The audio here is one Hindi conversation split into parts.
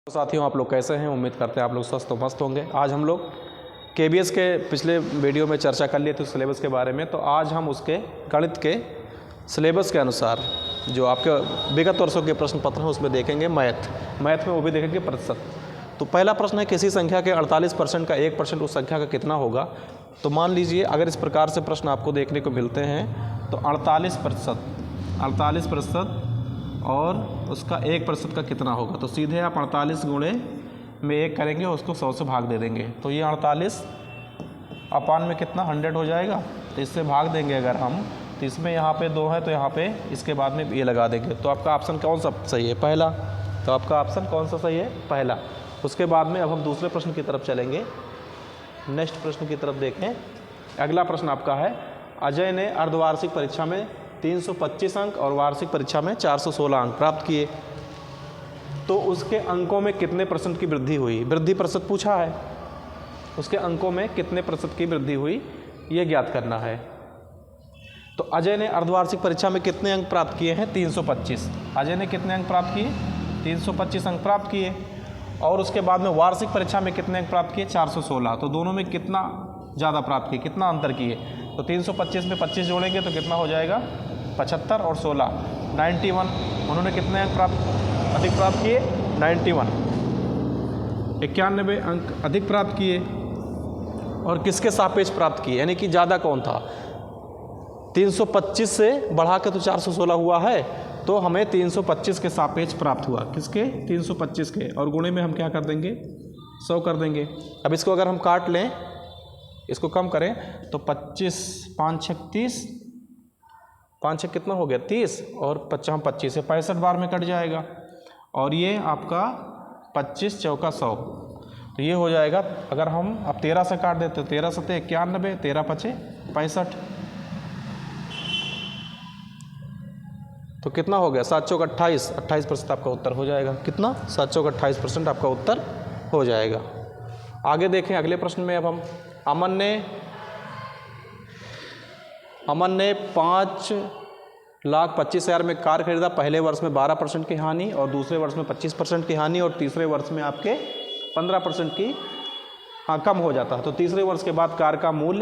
साथियों, आप लोग कैसे हैं? उम्मीद करते हैं आप लोग स्वस्थ और मस्त होंगे। आज हम लोग केबीएस के पिछले वीडियो में चर्चा कर लिए थे सिलेबस के बारे में, तो आज हम उसके गणित के सिलेबस के अनुसार जो आपके विगत वर्षों के प्रश्न पत्र हैं उसमें देखेंगे मैथ में वो भी देखेंगे प्रतिशत। तो पहला प्रश्न है, किसी संख्या के 48% का 1% उस संख्या का कितना होगा? तो मान लीजिए अगर इस प्रकार से प्रश्न आपको देखने को मिलते हैं तो 48% और उसका 1% का कितना होगा, तो सीधे आप 48 गुणे में 1 करेंगे, उसको 100 से भाग दे देंगे, तो ये 48 अपान में कितना 100 हो जाएगा। तो इससे भाग देंगे अगर हम, तो इसमें यहाँ पे 2 है तो यहाँ पे इसके बाद में ये लगा देंगे। तो आपका ऑप्शन कौन सा सही है? पहला। तो आपका ऑप्शन कौन सा सही है? पहला। उसके बाद में अब हम दूसरे प्रश्न की तरफ चलेंगे। नेक्स्ट प्रश्न की तरफ देखें। अगला प्रश्न आपका है, अजय ने अर्धवार्षिक परीक्षा में 325 अंक और वार्षिक परीक्षा में 416 अंक प्राप्त किए, तो उसके अंकों में कितने % की वृद्धि हुई? वृद्धि प्रतिशत पूछा है, उसके अंकों में कितने % की वृद्धि हुई ये ज्ञात करना है। तो अजय ने अर्धवार्षिक परीक्षा में कितने अंक प्राप्त किए हैं? 325। अजय ने कितने अंक प्राप्त किए? 325 अंक प्राप्त किए। और उसके बाद में वार्षिक परीक्षा में कितने अंक प्राप्त किए? 416। तो दोनों में कितना ज़्यादा प्राप्त किए, कितना अंतर किए? तो 325 में 25 जोड़ेंगे तो कितना हो जाएगा? 75 और 16 91। उन्होंने कितने अंक अधिक प्राप्त किए? 91, 91 अंक अधिक प्राप्त किए। और किसके सापेक्ष प्राप्त किए, यानी कि ज़्यादा कौन था? 325 से बढ़ा के तो 416 हुआ है, तो हमें 325 के सापेक्ष प्राप्त हुआ। किसके? 325 के। और गुणे में हम क्या कर देंगे? 100 कर देंगे। अब इसको अगर हम काट लें, इसको कम करें तो 25 5 6 30, 5 6 कितना हो गया? 30 और 25 से 65 बार में कट जाएगा। और ये आपका 25 चौका 100, तो ये हो जाएगा। अगर हम अब 13 से काट देते तो 13 सते 91, 13 पचे 65, तो कितना हो गया? 7 चौक 28, 28% आपका उत्तर हो जाएगा। कितना? 7 चौक 28% आपका उत्तर हो जाएगा। आगे देखें अगले प्रश्न में। अब हम अमन ने 5,25,000 में कार खरीदा। पहले वर्ष में 12% की हानि, और दूसरे वर्ष में 25% की हानि, और तीसरे वर्ष में आपके 15% की कम हो जाता है। तो तीसरे वर्ष के बाद कार का मूल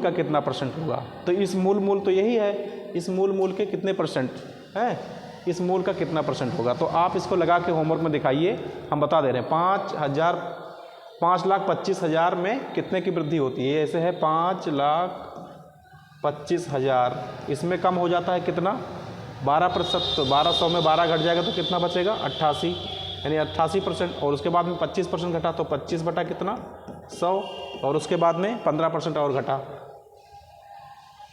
का कितना % होगा? तो इस मूल तो यही है, इस मूल के कितने % है? इस मूल का कितना % होगा? तो आप इसको लगा के होमवर्क में दिखाइए, हम बता दे रहे हैं। 5,25,000 में कितने की वृद्धि होती है? ऐसे है 5,25,000, इसमें कम हो जाता है कितना? 12%। तो 1200 में 12 घट जाएगा तो कितना बचेगा? 88, यानी 88%। और उसके बाद में 25% घटा तो 25 बटा कितना? 100। और उसके बाद में 15% और घटा,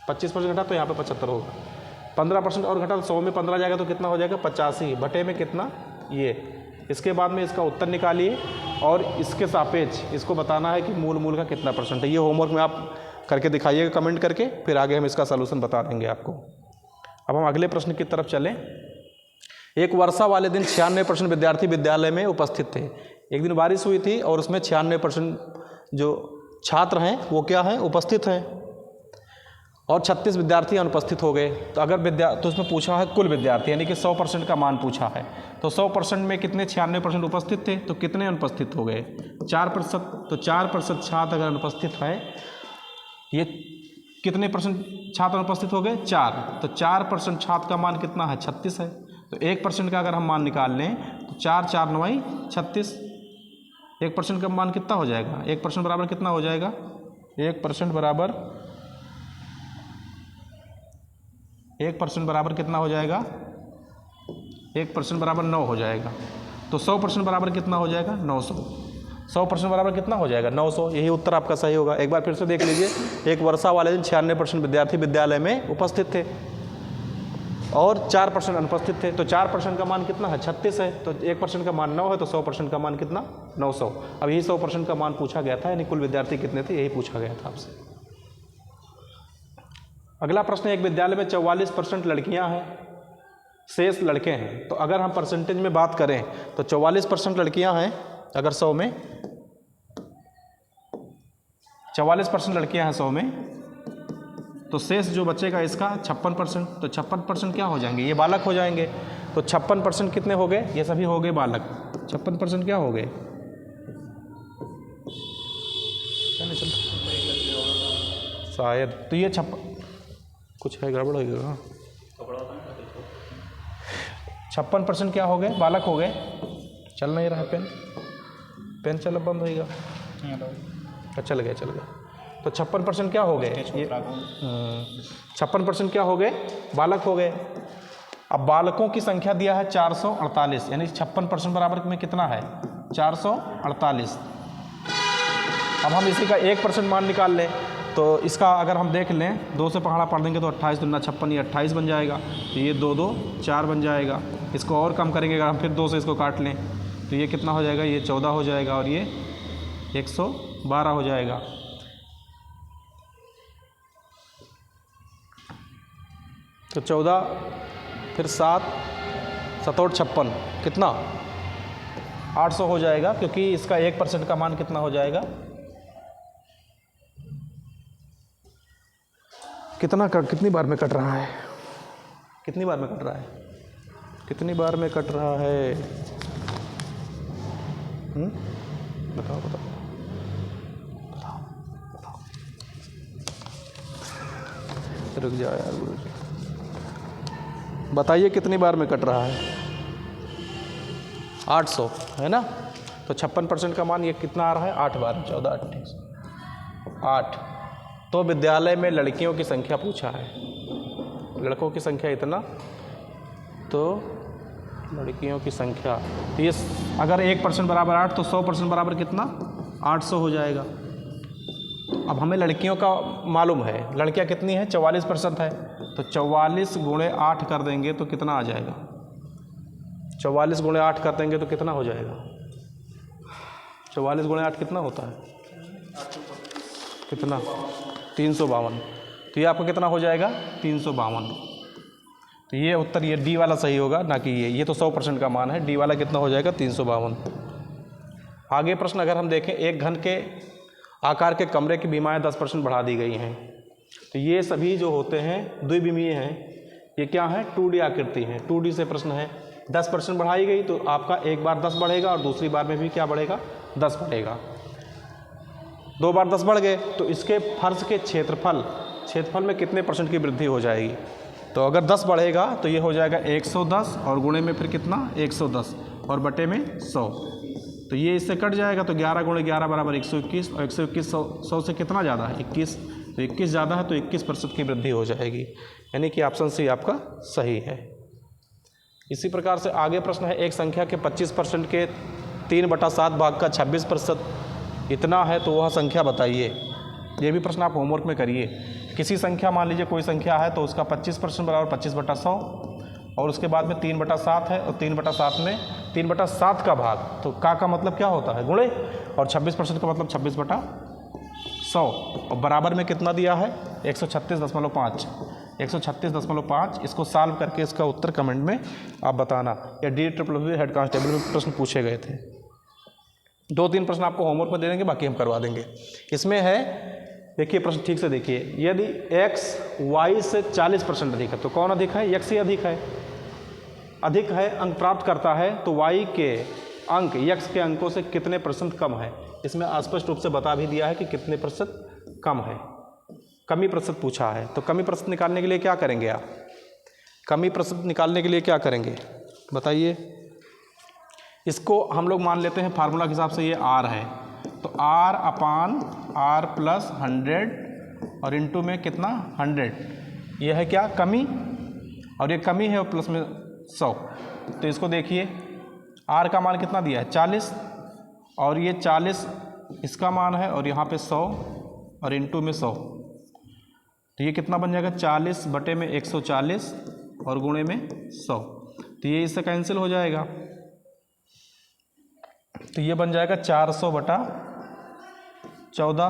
25% घटा तो यहाँ पे 75 होगा। 15% और घटा तो 100 में 15 जाएगा तो कितना हो जाएगा? 85 बटे में कितना? ये। इसके बाद में इसका उत्तर निकालिए और इसके सापेक्ष इसको बताना है कि मूल का कितना % है। ये होमवर्क में आप करके दिखाइएगा कमेंट करके, फिर आगे हम इसका सलूशन बता देंगे आपको। अब हम अगले प्रश्न की तरफ चलें। एक वर्षा वाले दिन 96% विद्यार्थी विद्यालय में उपस्थित थे। एक दिन बारिश हुई थी और उसमें 96% जो छात्र हैं वो क्या हैं? उपस्थित हैं, और 36 विद्यार्थी अनुपस्थित हो गए। तो अगर तो उसमें पूछा है कुल विद्यार्थी, यानी कि 100% का मान पूछा है। तो 100% में कितने? 96% उपस्थित थे, तो कितने अनुपस्थित हो गए? 4%। तो 4% छात्र अगर अनुपस्थित हैं, ये कितने % छात्र अनुपस्थित हो गए? 4। तो 4% छात्र का मान कितना है? 36 है। तो 1% का अगर हम मान निकाल लें तो 4 4 9 36, 1% का मान कितना हो जाएगा? 1% बराबर कितना हो जाएगा? 1% बराबर कितना हो जाएगा? 1% बराबर 9 हो जाएगा। तो 100% बराबर कितना हो जाएगा? 900। 100% बराबर कितना हो जाएगा? 900। यही उत्तर आपका सही होगा। एक बार फिर से देख लीजिए। एक वर्षा वाले दिन 96% विद्यार्थी विद्यालय में उपस्थित थे और 4% अनुपस्थित थे। तो 4% का मान कितना है? 36 है। तो 1% का मान 9 है, तो 100% का मान कितना? 900। अब यही 100% का मान पूछा गया था, यानी कुल विद्यार्थी कितने थे, यही पूछा गया था आपसे। अगला प्रश्न, एक विद्यालय में 44% लड़कियां हैं, शेष लड़के हैं। तो अगर हम परसेंटेज में बात करें तो 44% लड़कियां हैं। अगर 100 में 44% लड़कियां हैं 100 में, तो शेष जो बचेगा इसका 56%। तो 56% क्या हो जाएंगे? ये बालक हो जाएंगे। तो 56% कितने हो गए? ये सभी हो गए बालक। 56% क्या हो गए? क्या नहीं चलता शायद, तो ये कुछ है गड़बड़ हो गया। 56% क्या हो गए? बालक हो गए। चल नहीं रहा पेन चल बंद होएगा। चल गया तो 56% क्या हो गए? ये 56% क्या हो गए? बालक हो गए। अब बालकों की संख्या दिया है 448, यानी 56% बराबर में कितना है? 448। अब हम इसी का 1% मान निकाल लें, तो इसका अगर हम देख लें 2 से पहाड़ा पढ़ देंगे तो 28 दूना 56, ये 28 बन जाएगा। तो ये 2 2 4 बन जाएगा। इसको और कम करेंगे अगर हम फिर 2 से इसको काट लें तो ये कितना हो जाएगा? ये 14 हो जाएगा और ये 112 हो जाएगा। तो 14 फिर 7 7 और 56 कितना? 800 हो जाएगा, क्योंकि इसका 1% का मान कितना हो जाएगा? कितनी बार में कट रहा है? कितनी बार में कट रहा है? कितनी बार में कट रहा है? बताओ। रुक जाओ यार गुरु जी, बताइए कितनी बार में कट रहा है? 800 है ना। तो 56% का मान ये कितना आ रहा है? 8 बार। 14 28 8। तो विद्यालय में लड़कियों की संख्या पूछा है, लड़कों की संख्या इतना, तो लड़कियों की संख्या, तो ये अगर 1% बराबर 8 तो 100% बराबर कितना? 800 हो जाएगा। अब हमें लड़कियों का मालूम है, लड़कियां कितनी हैं? 44% है। तो 44 गुणे 8 कर देंगे तो कितना आ जाएगा? 44 गुणे 8 कर देंगे तो कितना हो जाएगा? 44 गुणे 8 कितना होता है? कितना? 352। तो ये आपका कितना हो जाएगा? 352। तो ये उत्तर, ये डी वाला सही होगा, ना कि ये तो 100% का मान है। डी वाला कितना हो जाएगा? 352। आगे प्रश्न अगर हम देखें, एक घन के आकार के कमरे की बीमाएँ 10% बढ़ा दी गई हैं। तो ये सभी जो होते हैं द्विविमीय हैं, ये क्या है? 2D आकृति हैं। 2D से प्रश्न है। 10% बढ़ाई गई तो आपका एक बार 10 बढ़ेगा और दूसरी बार में भी क्या बढ़ेगा? 10 बढ़ेगा। 2 बार 10 बढ़ गए तो इसके फर्श के क्षेत्रफल में कितने % की वृद्धि हो जाएगी? तो अगर 10 बढ़ेगा तो ये हो जाएगा 110 और गुणे में फिर कितना? 110 और बटे में 100। तो ये इससे कट जाएगा, तो 11 गुणे 11 बराबर 121 और 121 100 से कितना ज़्यादा है? 21। तो 21 ज़्यादा है तो 21% की वृद्धि हो जाएगी, यानी कि ऑप्शन सी आपका सही है। इसी प्रकार से आगे प्रश्न है, एक संख्या के 25% के 3/7 भाग का 26% इतना है तो वह संख्या बताइए। ये भी प्रश्न आप होमवर्क में करिए। किसी संख्या, मान लीजिए कोई संख्या है तो उसका 25% बराबर 25/100 और उसके बाद में 3/7 है और 3/7 में 3/7 का भाग, तो का मतलब क्या होता है? गुणे, और 26% का मतलब 26/100 और बराबर में कितना दिया है? 136.5। 136.5। इसको सॉल्व करके इसका उत्तर कमेंट में आप बताना। या DSSS हेड कांस्टेबल में प्रश्न पूछे गए थे। 2-3 प्रश्न आपको होमवर्क में दे देंगे, बाकी हम करवा देंगे। इसमें है, देखिए प्रश्न ठीक से देखिए, यदि x y से 40% अधिक है तो कौन अधिक है? x ही अधिक है, अंक प्राप्त करता है, तो y के अंक x के अंकों से कितने % कम है? इसमें स्पष्ट रूप से बता भी दिया है कि कितने % कम है। कमी प्रतिशत पूछा है, तो कमी प्रतिशत निकालने के लिए क्या करेंगे आप? कमी प्रतिशत निकालने के लिए क्या करेंगे बताइए? इसको हम लोग मान लेते हैं फार्मूला के हिसाब से, ये r है, तो r/r + 100 और इंटू में कितना? 100। यह है क्या? कमी, और ये कमी है और प्लस में 100। तो इसको देखिए, r का मान कितना दिया है? 40, और ये 40 इसका मान है और यहाँ पे 100 और इंटू में 100। तो ये कितना बन जाएगा? 40 बटे में 140 और गुणे में 100। तो ये इससे कैंसिल हो जाएगा, तो ये बन जाएगा 400/14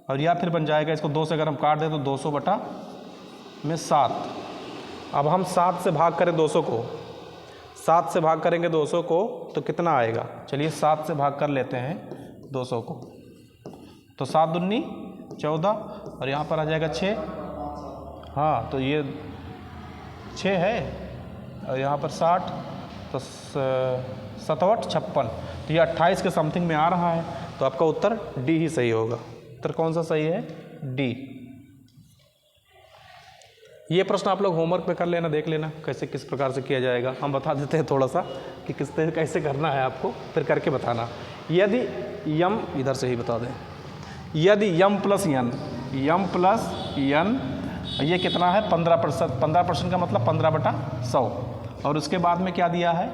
और या फिर बन जाएगा, इसको 2 से अगर हम काट दें तो 200/7। अब हम 7 से भाग करें 200 को, 7 से भाग करेंगे 200 को तो कितना आएगा? चलिए 7 से भाग कर लेते हैं 200 को, तो 7 दूनी 14 और यहाँ पर आ जाएगा 6। हाँ, तो ये 6 है, और यहाँ पर 60, तो 7 56, तो ये 28 के समथिंग में आ रहा है। तो आपका उत्तर डी ही सही होगा। उत्तर कौन सा सही है? डी। ये प्रश्न आप लोग होमवर्क पे कर लेना, देख लेना कैसे किस प्रकार से किया जाएगा। हम बता देते हैं थोड़ा सा कि कैसे करना है आपको, फिर करके बताना। यदि यम, इधर से ही बता दें, यदि यम प्लस यन, यम प्लस यन, ये कितना है? 15%। 15% का मतलब 15/100। और उसके बाद में क्या दिया है?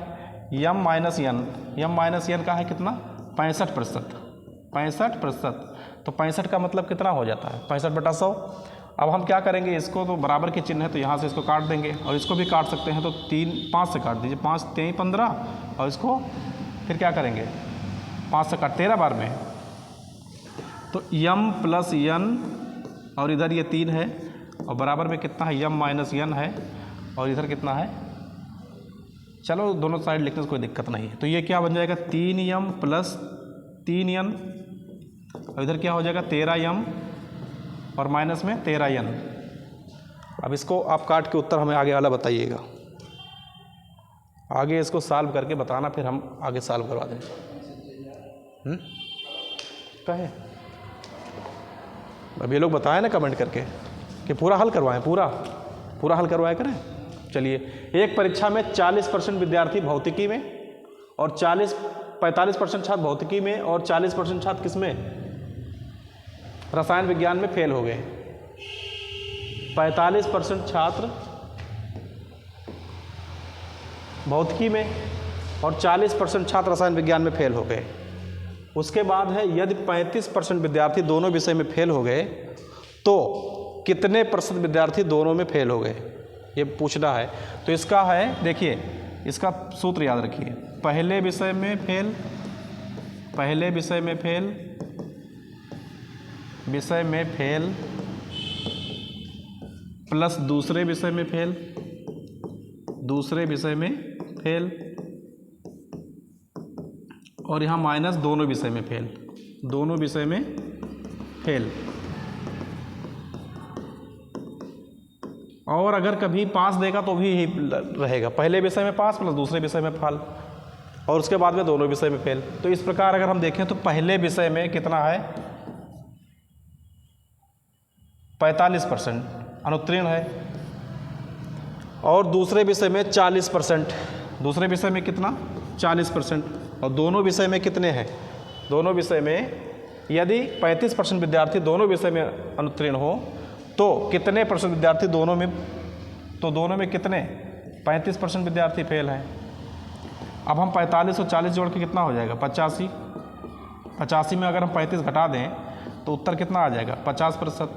यम माइनस यन, यम माइनस यन का है कितना? 65%। 65%, तो 65 का मतलब कितना हो जाता है? 65/100। अब हम क्या करेंगे, इसको तो बराबर के चिन्ह है तो यहाँ से इसको काट देंगे, और इसको भी काट सकते हैं, तो 5 से काट दीजिए। 5 3 15, और इसको फिर क्या करेंगे? 5 से काट 13 बार में, तो यम प्लस यन, और इधर ये 3 है, और बराबर में कितना है? यम माइनस यन है, और इधर कितना है? चलो दोनों साइड लिखने से कोई दिक्कत नहीं है। तो ये क्या बन जाएगा? 3m प्लस 3n, और इधर क्या हो जाएगा? 13m, और माइनस में 13n। अब इसको आप काट के उत्तर हमें आगे वाला बताइएगा, आगे इसको सॉल्व करके बताना, फिर हम आगे सॉल्व करवा देंगे। कहे अब ये लोग बताएं ना कमेंट करके कि पूरा हल करवाएं, पूरा हल करवाया करें। चलिए, एक परीक्षा में 40% विद्यार्थी भौतिकी में, और 45% छात्र भौतिकी में, और 40% छात्र किसमें? रसायन विज्ञान में फेल हो गए। 45% छात्र भौतिकी में, और 40% छात्र रसायन विज्ञान में फेल हो गए। उसके बाद है, यदि 35% विद्यार्थी दोनों विषय में फेल हो गए तो कितने प्रतिशत विद्यार्थी दोनों में फेल हो गए? ये पूछना है। तो इसका है, देखिए इसका सूत्र याद रखिए, पहले विषय में फेल, पहले विषय में फेल, विषय में फेल, प्लस दूसरे विषय में फेल, दूसरे विषय में फेल, और यहाँ माइनस दोनों विषय में फेल, दोनों विषय में फेल। और अगर कभी पास देगा तो भी रहेगा, पहले विषय में पास प्लस दूसरे विषय में फेल, और उसके बाद में दोनों विषय में फेल। तो इस प्रकार अगर हम देखें तो पहले विषय में कितना है? 45% अनुत्तीर्ण है, और दूसरे विषय में 40%, दूसरे विषय में कितना? 40%, और दोनों विषय में कितने हैं? दोनों विषय में यदि 35% विद्यार्थी दोनों विषय में अनुत्तीर्ण हो तो कितने % विद्यार्थी दोनों में? तो दोनों में कितने? 35% विद्यार्थी फेल हैं। अब हम 45 और 40 जोड़ के कितना हो जाएगा? 85। 85 में अगर हम 35 घटा दें तो उत्तर कितना आ जाएगा? 50%।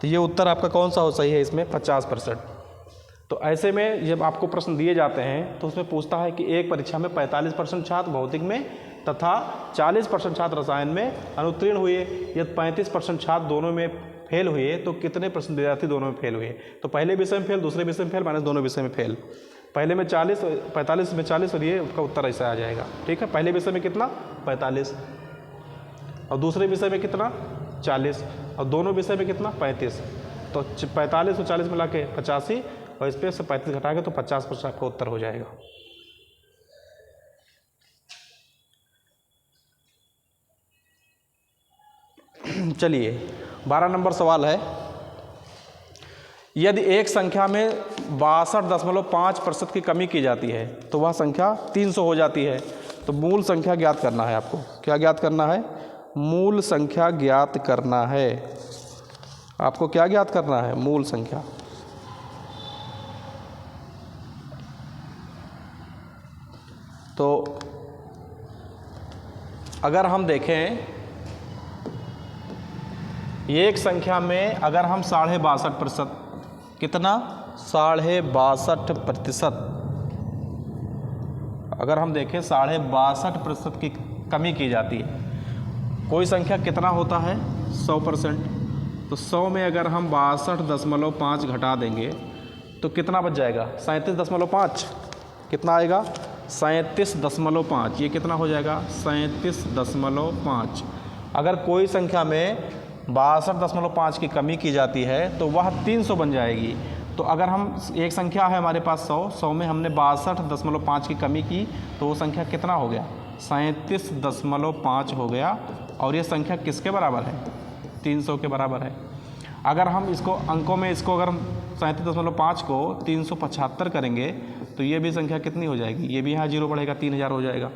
तो ये उत्तर आपका कौन सा हो सही है इसमें? 50%। तो ऐसे में जब आपको प्रश्न दिए जाते हैं तो उसमें पूछता है कि एक परीक्षा में 45% छात्र भौतिक में तथा 40% छात्र रसायन में अनुत्तीर्ण हुए, यदि 35% छात्र दोनों में फेल हुए तो कितने % विद्यार्थी दोनों में फेल हुए? तो पहले विषय में फेल, दूसरे विषय में फेल, माइनस दोनों विषय में फेल। पहले में 40, 45 में 40, और ये उसका उत्तर ऐसा आ जाएगा। ठीक है, पहले विषय में कितना? 45, और दूसरे विषय में कितना? 40, और दोनों विषय में कितना? 35। तो 45 और 40 मिला के 85, और इस पर से 35 घटाएंगे तो 50% आपका उत्तर हो जाएगा। चलिए 12 नंबर सवाल है, यदि एक संख्या में 62.5% की कमी की जाती है तो वह संख्या 300 हो जाती है, तो मूल संख्या ज्ञात करना है आपको। क्या ज्ञात करना है? मूल संख्या ज्ञात करना है। आपको क्या ज्ञात करना है? मूल संख्या। तो अगर हम देखें एक संख्या में अगर हम 62.5%, कितना? 62.5%, अगर हम देखें 62.5% की कमी की जाती है, कोई संख्या कितना होता है? 100%। तो 100 में अगर हम 62.5 घटा देंगे तो कितना बच जाएगा? 37.5। कितना आएगा? 37.5। ये कितना हो जाएगा? 37.5। अगर कोई संख्या में 62.5 की कमी की जाती है तो वह 300 बन जाएगी। तो अगर हम एक संख्या है हमारे पास 100 में हमने 62.5 की कमी की तो वो संख्या कितना हो गया? 37.5 हो गया। और ये संख्या किसके बराबर है? 300 के बराबर है। अगर हम इसको अंकों में इसको अगर हम 37.5 को 375 करेंगे तो ये भी संख्या कितनी हो जाएगी? ये भी यहाँ 0 बढ़ेगा, 3000 हो जाएगा।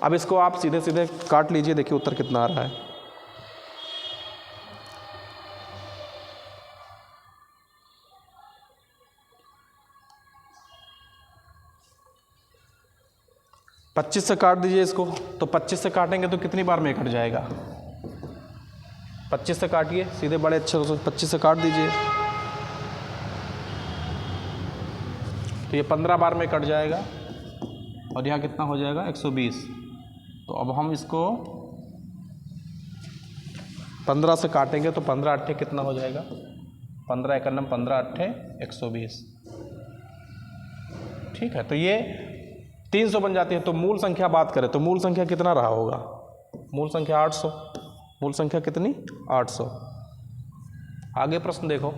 अब इसको आप सीधे सीधे काट लीजिए, देखिए उत्तर कितना आ रहा है। पच्चीस से काट दीजिए इसको, तो 25 से काटेंगे तो कितनी बार में कट जाएगा? 25 से काटिए सीधे, बड़े अच्छे से 25 से काट दीजिए तो ये 15 बार में कट जाएगा। और यहाँ कितना हो जाएगा? 120। तो अब हम इसको 15 से काटेंगे तो 15 अट्ठे कितना हो जाएगा? 15 एकन्नम 15 अट्ठे 120। ठीक है, तो ये 300 बन जाती है। तो मूल संख्या बात करें तो मूल संख्या कितना रहा होगा? मूल संख्या 800। मूल संख्या कितनी? 800। आगे प्रश्न देखो।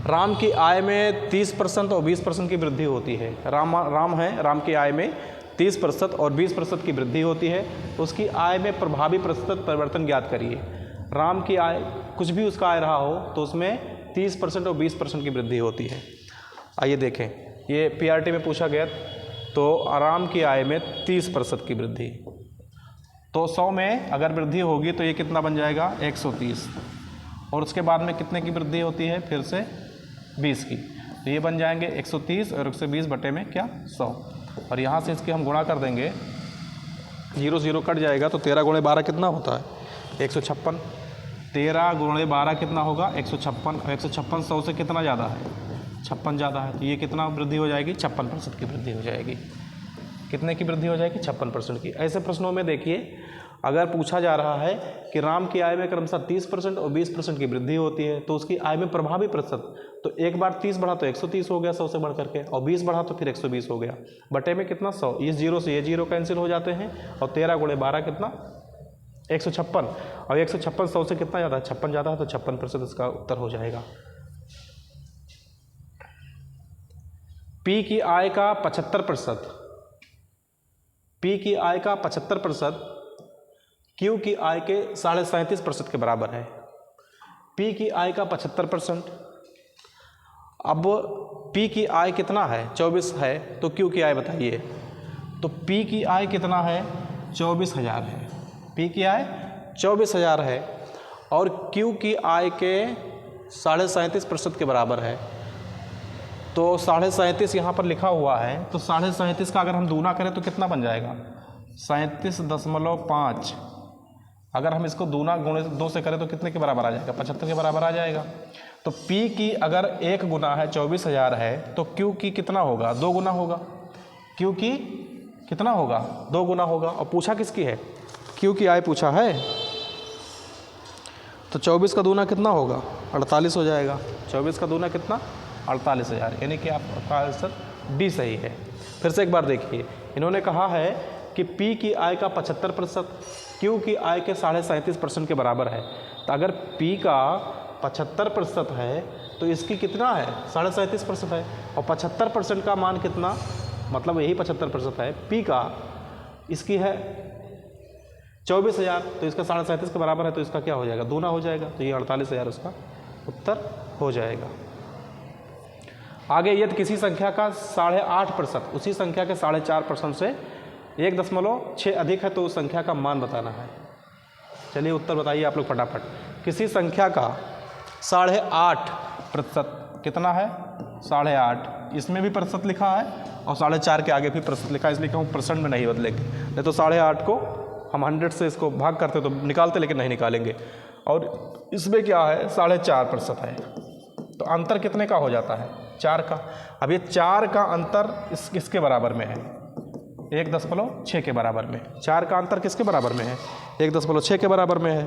राम की आय में 30% और 20% की वृद्धि होती है। राम है, राम की आय में 30% और 20% की वृद्धि होती है, तो उसकी आय में प्रभावी प्रतिशत परिवर्तन ज्ञात करिए। राम की आय, कुछ भी उसका आय रहा हो तो उसमें 30% और 20% की वृद्धि होती है। आइए देखें, ये पीआरटी में पूछा गया। तो राम की आय में 30% की वृद्धि, तो 100 में अगर वृद्धि होगी तो ये कितना बन जाएगा? 130। और उसके बाद में कितने की वृद्धि होती है? फिर से 20 की, तो ये बन जाएंगे 130 और 120 बटे में क्या? 100। और यहाँ से इसके हम गुणा कर देंगे, 0 0 कट जाएगा तो 13 गुणे 12 कितना होता है? 156। 13 गुणे 12 कितना होगा? 156। और 156 100 से कितना ज़्यादा है? 56 ज़्यादा है। तो ये कितना वृद्धि हो जाएगी? 56% की वृद्धि हो जाएगी। कितने की वृद्धि हो जाएगी? 56% की। ऐसे प्रश्नों में देखिए, अगर पूछा जा रहा है कि राम की आय में क्रमशः 30% और 20% की वृद्धि होती है तो उसकी आय में प्रभावी प्रतिशत, तो एक बार 30 बढ़ा तो 130 हो गया 100 से बढ़ करके, और 20 बढ़ा तो फिर 120 हो गया, बटे में कितना? 100। इस 0 से ये 0 कैंसिल हो जाते हैं, और 13 गुणे 12 कितना? 156। और 156 100 से कितना ज़्यादा है? 56 ज़्यादा है, तो 56% इसका उत्तर हो जाएगा। पी की आय का 75%, पी की आय का 75% क्यू की आय के 37.5% के बराबर है। पी की आय का 75%, अब पी की आय कितना है? 24 है, तो क्यू की आय बताइए। तो पी की आय कितना है? 24,000 है। पी की आय 24,000 है और क्यू की आय के 37.5% के बराबर है। तो 37.5 यहाँ पर लिखा हुआ है, तो 37.5 का अगर हम दूना करें तो कितना बन जाएगा? 37.5। अगर हम इसको दूना गुणे 2 से करें तो कितने के बराबर आ जाएगा? 75 के बराबर आ जाएगा। तो P की अगर 1 गुना है 24,000 है तो Q की कितना होगा? 2 गुना होगा। Q की कितना होगा? 2 गुना होगा। और पूछा किसकी है? Q की आय पूछा है, तो 24 का दूना कितना होगा? 48 हो जाएगा। 24 का दूना कितना? 48,000, यानी कि आपका आंसर डी सही है। फिर से एक बार देखिए, इन्होंने कहा है कि P की आय का 75% Q की आय के 37.5% के बराबर है। तो अगर P का 75% है तो इसकी कितना है? 37.5% है। और 75% का मान कितना? मतलब यही 75% है। P का इसकी है 24,000, तो इसका 37.5 के बराबर है, तो इसका क्या हो जाएगा? दूना हो जाएगा। तो ये 48,000 उसका उत्तर हो जाएगा। आगे यदि किसी संख्या का 8.5% उसी संख्या के 4.5% से 1.6 अधिक है तो उस संख्या का मान बताना है। चलिए उत्तर बताइए आप लोग फटाफट। किसी संख्या का 8.5% कितना है? 8.5, इसमें भी प्रतिशत लिखा है और 4.5 के आगे भी प्रतिशत लिखा है, इसलिए कहूँ परसेंट में नहीं बदलेंगे। नहीं तो 8.5 को हम 100 से इसको भाग करते तो निकालते, लेकिन नहीं निकालेंगे। और इसमें क्या है? 4.5% है, तो अंतर कितने का हो जाता है? 4 का। अब ये 4 का अंतर किसके बराबर में है? 1.6 के बराबर में। 4 का अंतर किसके बराबर में है? 1.6 के बराबर में है।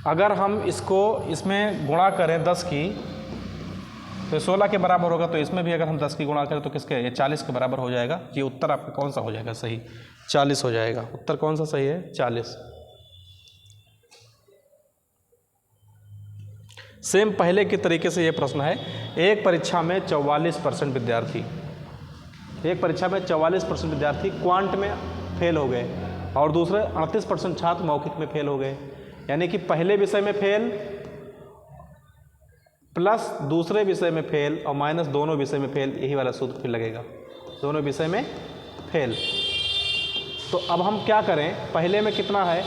अगर हम इसको इसमें गुणा करें 10 की, तो ये 16 के बराबर होगा, तो इसमें भी अगर हम 10 की गुणा करें तो किसके, ये 40 के बराबर हो जाएगा। ये उत्तर आपका कौन सा हो जाएगा सही, 40 हो जाएगा। उत्तर कौन सा सही है, 40। सेम पहले के तरीके से ये प्रश्न है। एक परीक्षा में 44% विद्यार्थी, एक परीक्षा में 44% विद्यार्थी क्वांट में फेल हो गए और दूसरे 38% छात्र मौखिक में फेल हो गए। यानी कि पहले विषय में फेल प्लस दूसरे विषय में फेल और माइनस दोनों विषय में फेल, यही वाला सूत्र फिर लगेगा, दोनों विषय में फेल। तो अब हम क्या करें, पहले में कितना है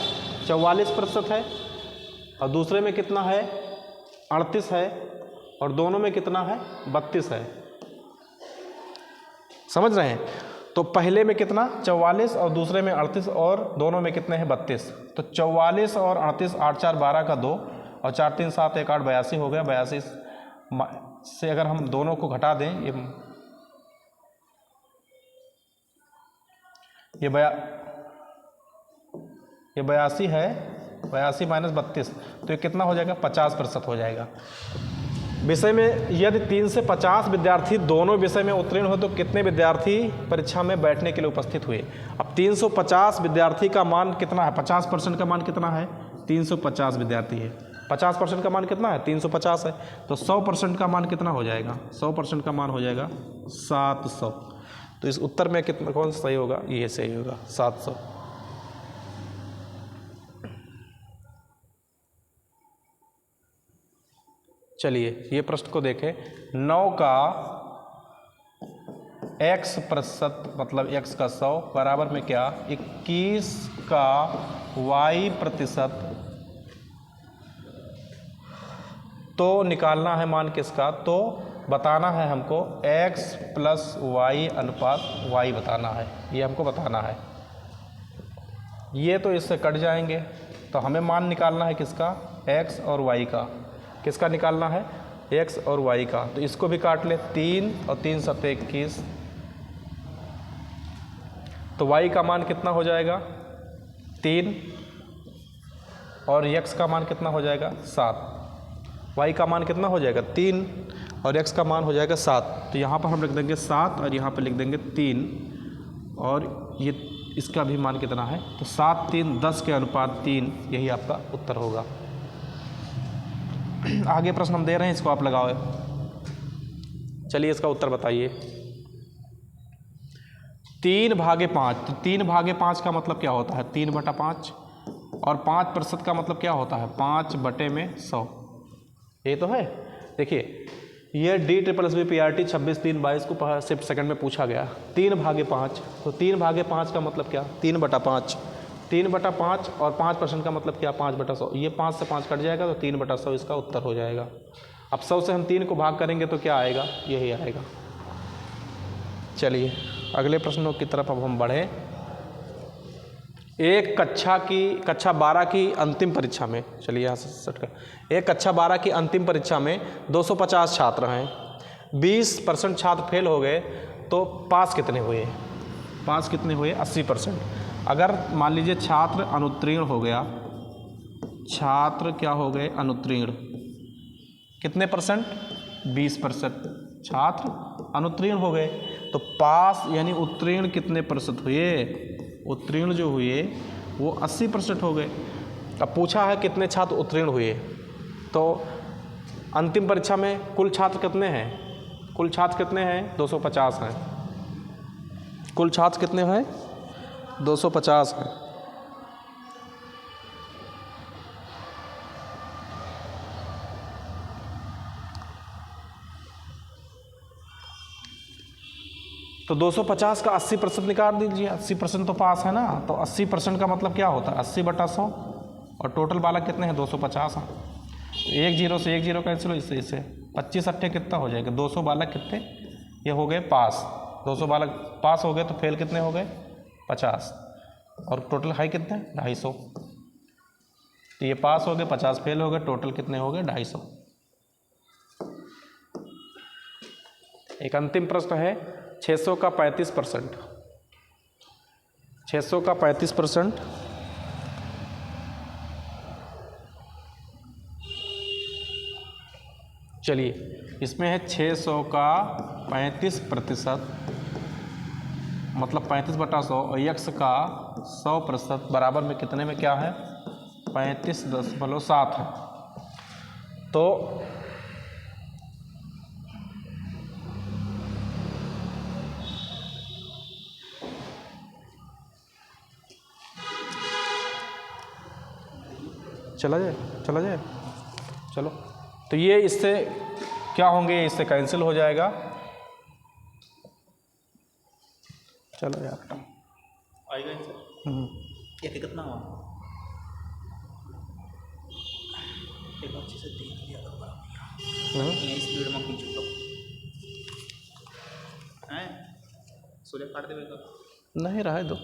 44% है और दूसरे में कितना है 38 है और दोनों में कितना है 32 है। समझ रहे हैं? तो पहले में कितना 44 और दूसरे में 38 और दोनों में कितने हैं 32। तो 44 और 38, 8 4 12 का 2 और 4 3 7 1 8 82 हो गया। 82 से अगर हम दोनों को घटा दें, ये 82 है, 82 माइनस 32, तो ये कितना हो जाएगा 50% हो जाएगा। विषय में यदि 3 से 50 विद्यार्थी दोनों विषय में उत्तीर्ण हो तो कितने विद्यार्थी परीक्षा में बैठने के लिए उपस्थित हुए। अब 350 विद्यार्थी का मान कितना है, 50% का मान कितना है 350 विद्यार्थी है, 50% का मान कितना है 350 है, तो 100% का मान कितना हो जाएगा, 100% का मान हो जाएगा 700। तो इस उत्तर में कितना कौन सा सही होगा, ये सही होगा 700। चलिए ये प्रश्न को देखें। 9 का x% मतलब x का 100 बराबर में क्या 21 का y%, तो निकालना है मान किसका, तो बताना है हमको x प्लस y अनुपात y बताना है, ये हमको बताना है। ये तो इससे कट जाएंगे, तो हमें मान निकालना है किसका, x और y का। किसका निकालना है, x और y का। तो इसको भी काट ले, 3 और 3 7 21, तो y का मान कितना हो जाएगा 3 और x का मान कितना हो जाएगा 7। y का मान कितना हो जाएगा 3 और x का मान हो जाएगा 7। तो यहाँ पर हम लिख देंगे 7 और यहाँ पर लिख देंगे 3 और ये इसका भी मान कितना है, तो 7 3 10 के अनुपात 3, यही आपका उत्तर होगा। आगे प्रश्न हम दे रहे हैं, इसको आप लगाओ। चलिए इसका उत्तर बताइए। 3/5, तो 3/5 का मतलब क्या होता है 3/5 और 5% का मतलब क्या होता है 5/100। ये तो है, देखिए ये DSSB PRT 26/3/22 को शिफ्ट सेकंड में पूछा गया। 3/5, तो 3/5 का मतलब क्या 3/5, 3/5 और 5% का मतलब क्या 5/100। ये 5 से 5 कट जाएगा तो 3/100 इसका उत्तर हो जाएगा। अब 100 से हम 3 को भाग करेंगे तो क्या आएगा, यही आएगा। चलिए अगले प्रश्नों की तरफ अब हम बढ़ें। एक कक्षा 12 की अंतिम परीक्षा में, चलिए यहाँ से सट कर, एक कक्षा 12 की अंतिम परीक्षा में 250 छात्र हैं, 20% छात्र फेल हो गए, तो पास कितने हुए, पास कितने हुए 80%। अगर मान लीजिए छात्र अनुत्तीर्ण हो गया, छात्र क्या हो गए अनुत्तीर्ण, कितने परसेंट 20% छात्र अनुत्तीर्ण हो गए, तो पास यानी उत्तीर्ण कितने प्रतिशत हुए, उत्तीर्ण जो हुए वो 80% हो गए। अब पूछा है कितने छात्र उत्तीर्ण हुए, तो अंतिम परीक्षा में कुल छात्र कितने हैं, कुल छात्र कितने हैं 250 हैं, कुल छात्र कितने हैं 250 हैं। तो 250 का 80% निकाल दीजिए, 80% तो पास है ना, तो 80% का मतलब क्या होता है 80/100 और टोटल बालक कितने हैं 250 हैं। एक जीरो से एक जीरो कैंसिल, इससे 25 अट्ठे कितना हो जाएगा 200 बालक कितने ये हो गए पास, 200 बालक पास हो गए, तो फेल कितने हो गए 50 और टोटल हाई कितने 250। तो ये पास हो गए 50 फेल हो गए, टोटल कितने हो गए 250। एक अंतिम प्रश्न है 600 का 35%, 600 का 35%, चलिए इसमें है 600 का 35%, मतलब 35/100, और x का 100% बराबर में कितने में क्या है 35.7 है। तो चला जाए चलो, तो ये इससे क्या होंगे, इससे कैंसिल हो जाएगा। चलो यार आएगा आंसर। ये कितना हुआ? एक अच्छे से देख लिया ये स्पीड में कुछ है सूर्य काट देगा नहीं, रहे दो।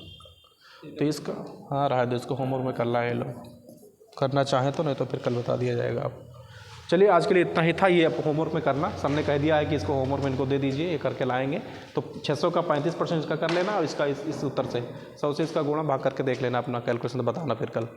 तो इसका हाँ रहे दो, इसको होमवर्क में करना है, लोग करना चाहें तो, नहीं तो फिर कल बता दिया जाएगा आप। चलिए आज के लिए इतना ही था, ये आप होमवर्क में करना, सर ने कह दिया है कि इसको होमवर्क में इनको दे दीजिए, ये करके लाएंगे। तो 600 का 35% इसका कर लेना, और इसका इस उत्तर से 100 से इसका गुणा भाग करके देख लेना, अपना कैलकुलेशन बताना फिर कल।